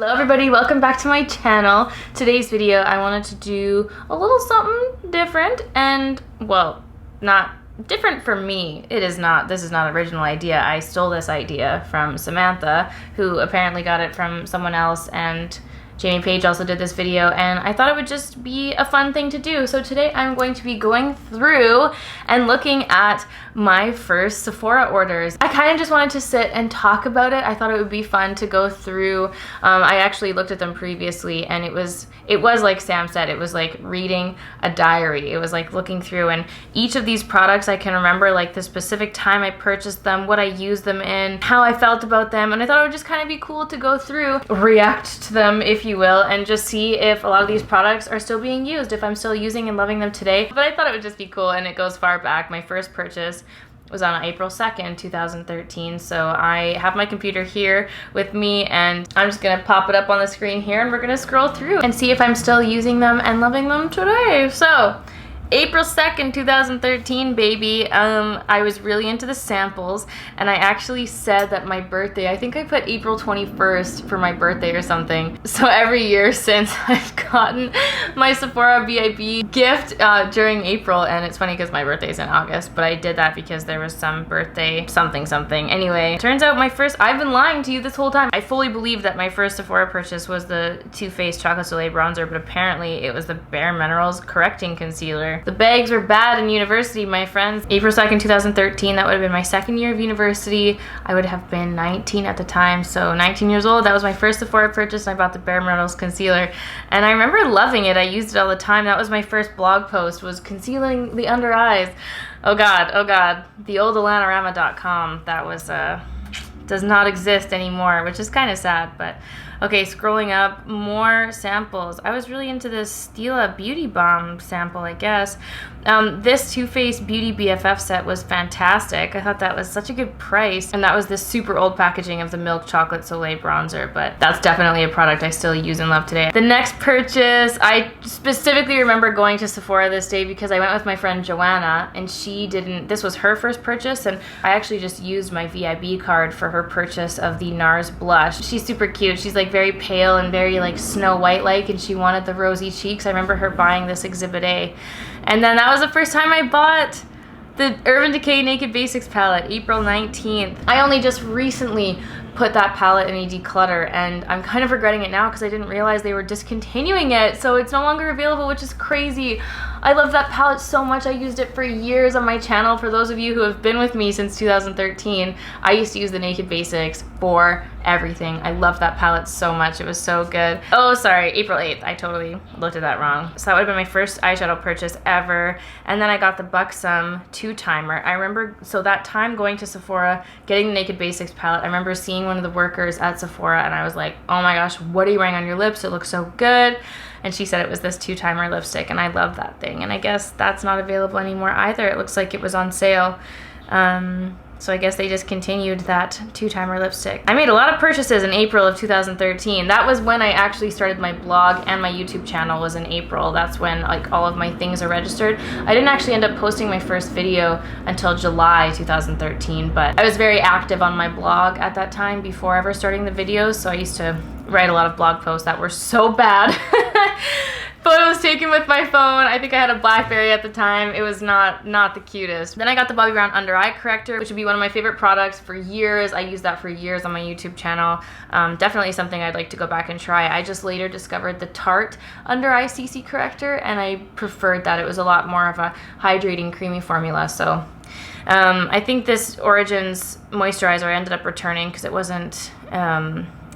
Hello everybody, welcome back to my channel. Today's video I wanted to do a little something different, and well, not different for me. It is not. This is not an original idea. I stole this idea from Samantha, who apparently got it from someone else, and Jamie Page also did this video, and I thought it would just be a fun thing to do. So today I'm going to be going through and looking at my first Sephora orders. I kind of just wanted to sit and talk about it. I thought it would be fun to go through. I actually looked at them previously, and it was like Sam said, it was like reading a diary. It was like looking through, and each of these products I can remember like the specific time I purchased them, what I used them in, how I felt about them, and I thought it would just kind of be cool to go through, react to them if you will, and just see if a lot of these products are still being used, if I'm still using and loving them today. But I thought it would just be cool, and it goes far back. My first purchase was on April 2nd, 2013. So I have my computer here with me, and I'm just gonna pop it up on the screen here, and we're gonna scroll through and see if I'm still using them and loving them today. So April 2nd, 2013, baby. I was really into the samples, and I actually said that my birthday, I think I put April 21st for my birthday or something. So every year since, I've gotten my Sephora VIB gift during April, and it's funny because my birthday's in August, but I did that because there was some birthday something. Anyway, turns out I've been lying to you this whole time. I fully believed that my first Sephora purchase was the Too Faced Chocolate Soleil bronzer, but apparently it was the Bare Minerals Correcting Concealer. The bags were bad in university, my friends. April 2nd, 2013, that would have been my second year of university. I would have been 19 at the time, so 19 years old. That was my first Sephora purchase, and I bought the Bare Minerals concealer, and I remember loving it. I used it all the time. That was my first blog post, was concealing the under eyes. Oh god, the old allanaramaa.com, that was does not exist anymore, which is kind of sad. But okay, scrolling up, more samples. I was really into this Stila Beauty Bomb sample, I guess. This Too Faced Beauty BFF set was fantastic. I thought that was such a good price, and that was this super old packaging of the Milk Chocolate Soleil bronzer, but that's definitely a product I still use and love today. The next purchase, I specifically remember going to Sephora this day because I went with my friend Joanna, and this was her first purchase, and I actually just used my VIB card for her purchase of the NARS blush. She's super cute. She's like very pale and very like Snow White like, and she wanted the rosy cheeks. I remember her buying this Exhibit A. And then that was the first time I bought the Urban Decay Naked Basics palette, April 19th. I only just recently put that palette in a declutter, and I'm kind of regretting it now because I didn't realize they were discontinuing it, so it's no longer available, which is crazy. I love that palette so much. I used it for years on my channel. For those of you who have been with me since 2013, I used to use the Naked Basics for everything. I love that palette so much. It was so good. Oh, sorry, April 8th. I totally looked at that wrong. So that would have been my first eyeshadow purchase ever. And then I got the Buxom 2-timer. I remember, so that time going to Sephora, getting the Naked Basics palette, I remember seeing one of the workers at Sephora, and I was like, oh my gosh, what are you wearing on your lips? It looks so good. And she said it was this 2-timer lipstick, and I love that thing. And I guess that's not available anymore either. It looks like it was on sale. So I guess they discontinued that 2-timer lipstick. I made a lot of purchases in April of 2013. That was when I actually started my blog, and my YouTube channel was in April. That's when like all of my things are registered. I didn't actually end up posting my first video until July 2013, but I was very active on my blog at that time before ever starting the videos, so I used to write a lot of blog posts that were so bad. Photos taken with my phone. I think I had a BlackBerry at the time. It was not the cutest. Then I got the Bobbi Brown Under Eye Corrector, which would be one of my favorite products for years. I used that for years on my YouTube channel. Definitely something I'd like to go back and try. I just later discovered the Tarte Under Eye CC Corrector, and I preferred that. It was a lot more of a hydrating, creamy formula. So I think this Origins moisturizer I ended up returning because it wasn't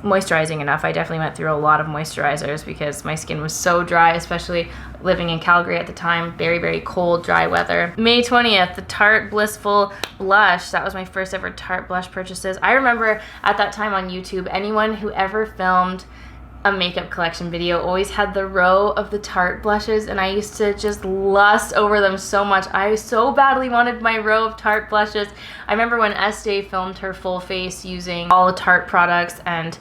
moisturizing enough. I definitely went through a lot of moisturizers because my skin was so dry, especially living in Calgary at the time. Very, very cold, dry weather. May 20th, the Tarte Blissful Blush. That was my first ever Tarte blush purchases. I remember at that time on YouTube, anyone who ever filmed a makeup collection video always had the row of the Tarte blushes, and I used to just lust over them so much. I so badly wanted my row of Tarte blushes. I remember when Estee filmed her full face using all the Tarte products, and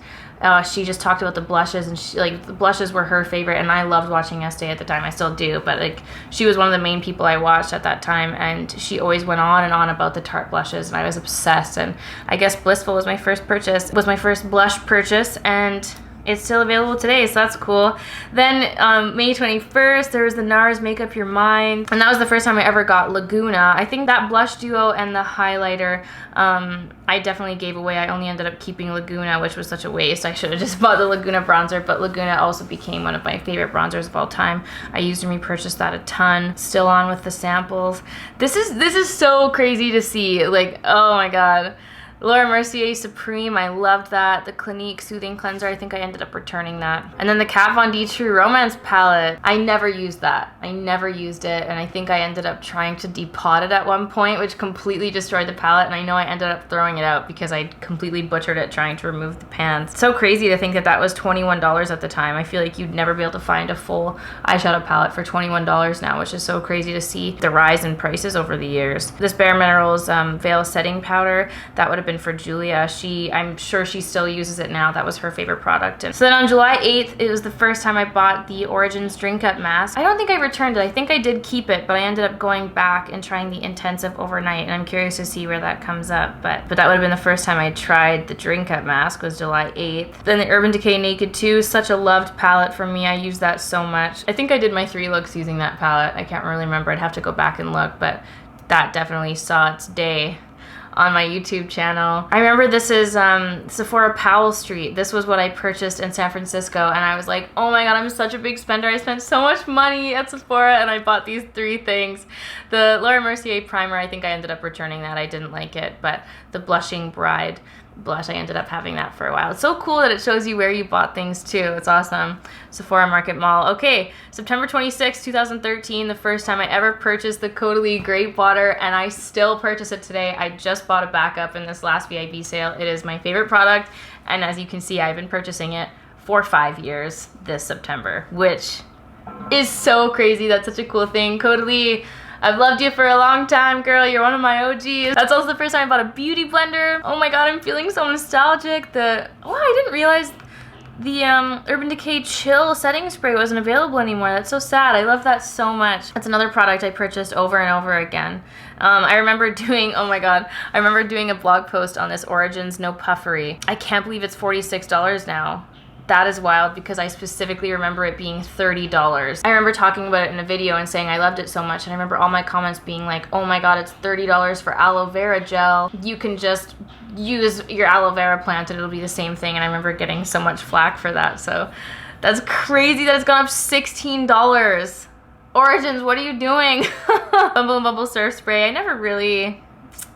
she just talked about the blushes, and the blushes were her favorite, and I loved watching Estee at the time. I still do, but like she was one of the main people I watched at that time, and she always went on and on about the Tarte blushes, and I was obsessed. And I guess Blissful was my first purchase, was my first blush purchase, and it's still available today, so that's cool. Then May 21st, there was the NARS Make Up Your Mind, and that was the first time I ever got Laguna. I think that blush duo and the highlighter, I definitely gave away. I only ended up keeping Laguna, which was such a waste. I should have just bought the Laguna bronzer, but Laguna also became one of my favorite bronzers of all time. I used and repurchased that a ton. Still on with the samples. This is so crazy to see. Like, oh my god. Laura Mercier Supreme, I loved that. The Clinique Soothing Cleanser, I think I ended up returning that. And then the Kat Von D True Romance palette, I never used that. I never used it, and I think I ended up trying to depot it at one point, which completely destroyed the palette, and I know I ended up throwing it out because I completely butchered it trying to remove the pans. So crazy to think that that was $21 at the time. I feel like you'd never be able to find a full eyeshadow palette for $21 now, which is so crazy to see the rise in prices over the years. This Bare Minerals Veil Setting Powder, that would have been for Julia. I'm sure she still uses it now. That was her favorite product. And so then on July 8th, it was the first time I bought the Origins Drink Up Mask. I don't think I returned it. I think I did keep it, but I ended up going back and trying the Intensive Overnight, and I'm curious to see where that comes up. But that would have been the first time I tried the Drink Up Mask, was July 8th. Then the Urban Decay Naked 2, such a loved palette for me. I use that so much. I think I did my 3 looks using that palette. I can't really remember. I'd have to go back and look, but that definitely saw its day on my YouTube channel. I remember this is Sephora Powell Street. This was what I purchased in San Francisco, and I was like, oh my god, I'm such a big spender. I spent so much money at Sephora, and I bought these 3 things. The Laura Mercier primer, I think I ended up returning that. I didn't like it, but the Blushing Bride blush, I ended up having that for a while. It's so cool that it shows you where you bought things too. It's awesome. Sephora Market Mall. Okay, September 26, 2013, the first time I ever purchased the Caudalie Grape Water, and I still purchase it today. I just bought a backup in this last VIB sale. It is my favorite product, and as you can see, I've been purchasing it for 5 years this September, which is so crazy. That's such a cool thing. Caudalie, I've loved you for a long time, girl. You're one of my OGs. That's also the first time I bought a beauty blender. Oh my god, I'm feeling so nostalgic. I didn't realize the Urban Decay Chill Setting Spray wasn't available anymore. That's so sad. I love that so much. That's another product I purchased over and over again. I remember doing, oh my god, I remember doing a blog post on this Origins No Puffery. I can't believe it's $46 now. That is wild because I specifically remember it being $30. I remember talking about it in a video and saying I loved it so much, and I remember all my comments being like, oh my god, it's $30 for aloe vera gel. You can just use your aloe vera plant and it'll be the same thing, and I remember getting so much flack for that. So that's crazy that it's gone up $16. Origins, what are you doing? Bumble and Bubble Surf Spray. I never really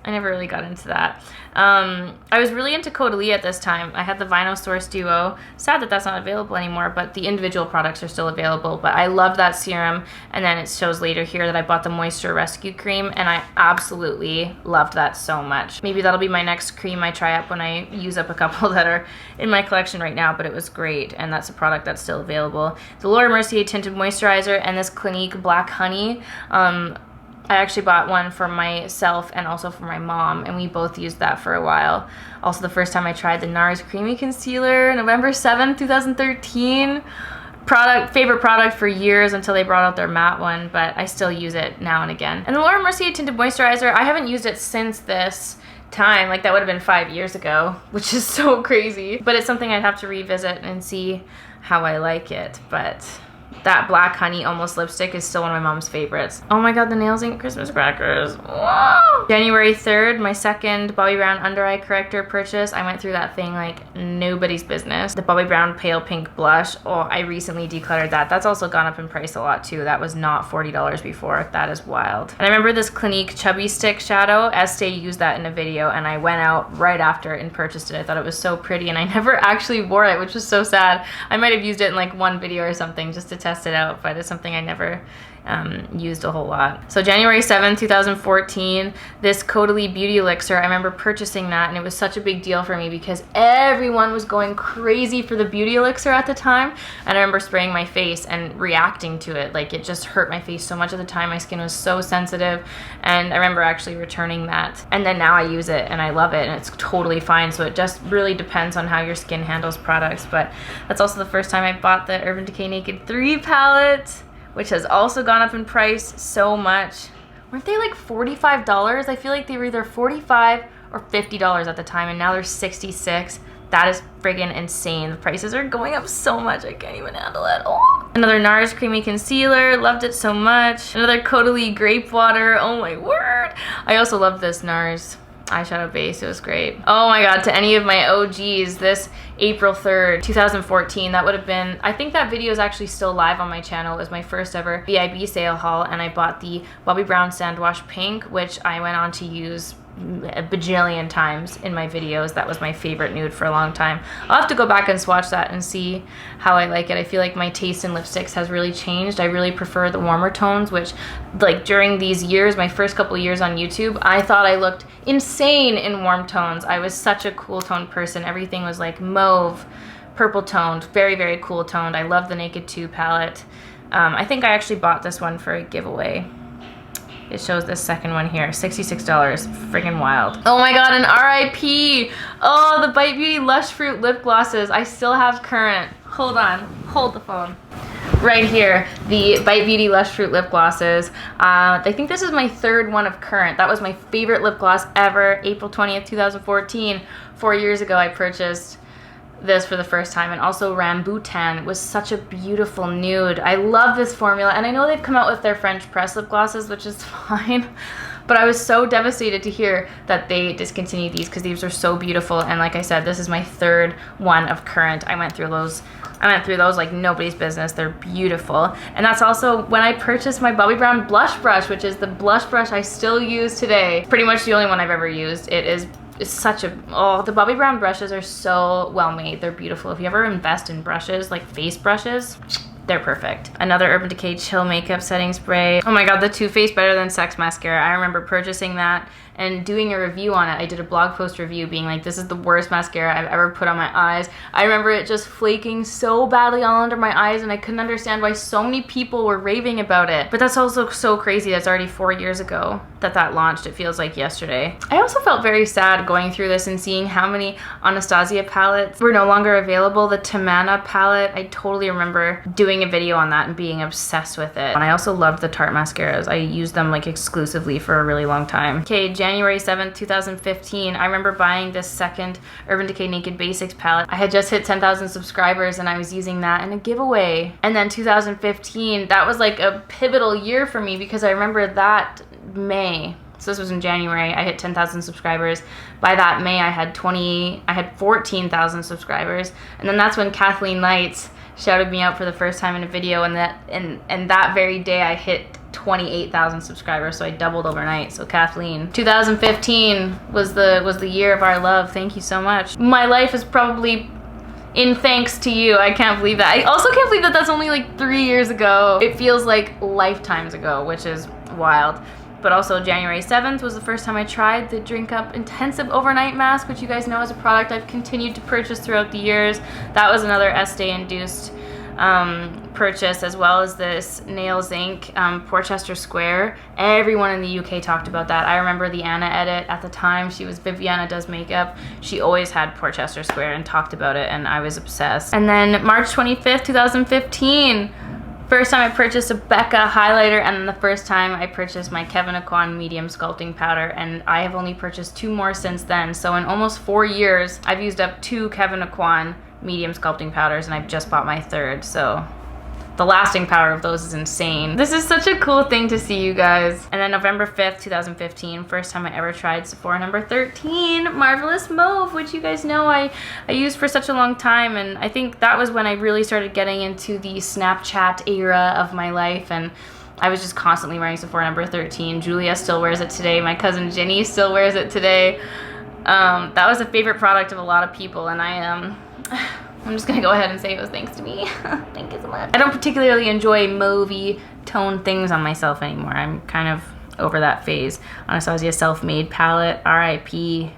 got into that. I was really into Caudalie at this time. I had the Vino Source Duo. Sad that that's not available anymore, but the individual products are still available. But I love that serum, and then it shows later here that I bought the Moisture Rescue Cream, and I absolutely loved that so much. Maybe that'll be my next cream I try up when I use up a couple that are in my collection right now, but it was great, and that's a product that's still available. The Laura Mercier Tinted Moisturizer and this Clinique Black Honey. I actually bought one for myself and also for my mom, and we both used that for a while. Also, the first time I tried the NARS Creamy Concealer, November 7th, 2013. Favorite product for years until they brought out their matte one, but I still use it now and again. And the Laura Mercier Tinted Moisturizer, I haven't used it since this time. Like, that would have been 5 years ago, which is so crazy. But it's something I'd have to revisit and see how I like it, but that Black Honey Almost Lipstick is still one of my mom's favorites. Oh my god, the Nails Inc Christmas crackers. Whoa! January 3rd, my second Bobbi Brown Under Eye Corrector purchase. I went through that thing like nobody's business. The Bobbi Brown Pale Pink Blush. Oh, I recently decluttered that. That's also gone up in price a lot too. That was not $40 before. That is wild. And I remember this Clinique Chubby Stick Shadow. Estee used that in a video, and I went out right after it and purchased it. I thought it was so pretty, and I never actually wore it, which was so sad. I might have used it in like one video or something just to test it out, but it's something I never used a whole lot. So January 7th, 2014, this Caudalie Beauty Elixir, I remember purchasing that, and it was such a big deal for me because everyone was going crazy for the Beauty Elixir at the time, and I remember spraying my face and reacting to it. Like, it just hurt my face so much at the time. My skin was so sensitive, and I remember actually returning that. And then now I use it and I love it, and it's totally fine. So it just really depends on how your skin handles products. But that's also the first time I bought the Urban Decay Naked 3 palette, which has also gone up in price so much. Weren't they like $45? I feel like they were either $45 or $50 at the time, and now they're $66. That is friggin' insane. The prices are going up so much, I can't even handle it. Oh. Another NARS Creamy Concealer, loved it so much. Another Caudalie Grape Water, oh my word. I also love this NARS eyeshadow base, it was great. Oh my god, to any of my OGs, this April 3rd, 2014, that would have been, I think that video is actually still live on my channel. It was my first ever VIB sale haul, and I bought the Bobbi Brown Sand Wash Pink, which I went on to use a bajillion times in my videos. That was my favorite nude for a long time. I'll have to go back and swatch that and see how I like it. I feel like my taste in lipsticks has really changed. I really prefer the warmer tones, which like during these years, my first couple years on YouTube, I thought I looked insane in warm tones. I was such a cool toned person. Everything was like mauve, purple toned, very, very cool toned. I love the Naked 2 palette. I think I actually bought this one for a giveaway. It shows this second one here, $66, friggin' wild. Oh my god, an RIP. Oh, the Bite Beauty Lush Fruit lip glosses. I still have current. Hold on, hold the phone. Right here, the Bite Beauty Lush Fruit lip glosses. I think this is my third one of current. That was my favorite lip gloss ever. April 20th, 2014. 4 years ago, I purchased this for the first time, and also Rambutan was such a beautiful nude. I love this formula, and I know they've come out with their French press lip glosses, which is fine, but I was so devastated to hear that they discontinued these because these are so beautiful. And like I said, this is my third one of current. I went through those like nobody's business. They're beautiful. And that's also when I purchased my Bobbi Brown blush brush, which is the blush brush I still use today. Pretty much the only one I've ever used. It's such a, oh, the Bobbi Brown brushes are so well made. They're beautiful. If you ever invest in brushes, like face brushes, they're perfect. Another Urban Decay Chill Makeup Setting Spray. Oh my god, the Too Faced Better Than Sex mascara. I remember purchasing that and doing a review on it. I did a blog post review being like, this is the worst mascara I've ever put on my eyes. I remember it just flaking so badly all under my eyes, and I couldn't understand why so many people were raving about it. But that's also so crazy. That's already 4 years ago that launched. It feels like yesterday. I also felt very sad going through this and seeing how many Anastasia palettes were no longer available. The Tamana palette, I totally remember doing a video on that and being obsessed with it. And I also loved the Tarte mascaras. I used them like exclusively for a really long time. Okay, January 7th, 2015, I remember buying this second Urban Decay Naked Basics palette. I had just hit 10,000 subscribers and I was using that in a giveaway. And then 2015, that was like a pivotal year for me because I remember that May, so this was in January, I hit 10,000 subscribers. By that May, I had 14,000 subscribers. And then that's when Kathleen Lights shouted me out for the first time in a video, and that very day I hit 28,000 subscribers, so I doubled overnight. So Kathleen, 2015 was the year of our love. Thank you so much. My life is probably in thanks to you. I can't believe that. I also can't believe that that's only like 3 years ago. It feels like lifetimes ago, which is wild. But also January 7th was the first time I tried the Drink Up Intensive Overnight Mask, which you guys know is a product I've continued to purchase throughout the years. That was another Estee-induced purchase, as well as this Nails Inc. Porchester Square. Everyone in the UK talked about that. I remember the Anna edit at the time. She was Viviana Does Makeup. She always had Porchester Square and talked about it, and I was obsessed. And then March 25th, 2015, first time I purchased a Becca highlighter, and then the first time I purchased my Kevyn Aucoin medium sculpting powder, and I have only purchased 2 more since then. So in almost 4 years, I've used up 2 Kevyn Aucoin medium sculpting powders, and I've just bought my 3rd. So the lasting power of those is insane. This is such a cool thing to see, you guys. And then November 5th, 2015, first time I ever tried Sephora number 13, Marvelous Mauve, which you guys know I used for such a long time. And I think that was when I really started getting into the Snapchat era of my life, and I was just constantly wearing Sephora number 13. Julia still wears it today. My cousin Ginny still wears it today. That was a favorite product of a lot of people, and I'm just gonna go ahead and say it was thanks to me. Thank you so much. I don't particularly enjoy mauvey tone things on myself anymore. I'm kind of over that phase. Anastasia Self-Made palette, RIP.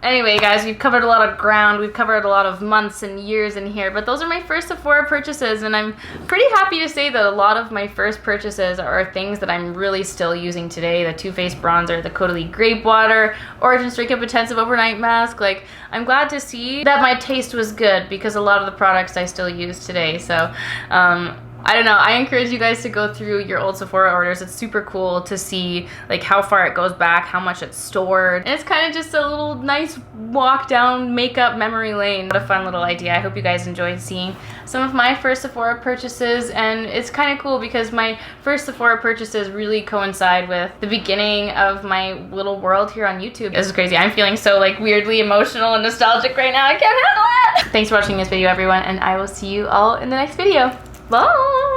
Anyway, guys, we've covered a lot of ground. We've covered a lot of months and years in here, but those are my first Sephora purchases, and I'm pretty happy to say that a lot of my first purchases are things that I'm really still using today. The Too Faced bronzer, the Caudalie Grape Water, Origins Drink Up Intensive Overnight Mask. Like, I'm glad to see that my taste was good because a lot of the products I still use today. So, I don't know, I encourage you guys to go through your old Sephora orders. It's super cool to see like how far it goes back, how much it's stored. And it's kind of just a little nice walk down makeup memory lane. What a fun little idea. I hope you guys enjoyed seeing some of my first Sephora purchases, and it's kind of cool because my first Sephora purchases really coincide with the beginning of my little world here on YouTube. This is crazy. I'm feeling so like weirdly emotional and nostalgic right now. I can't handle it. Thanks for watching this video, everyone, and I will see you all in the next video. Bye!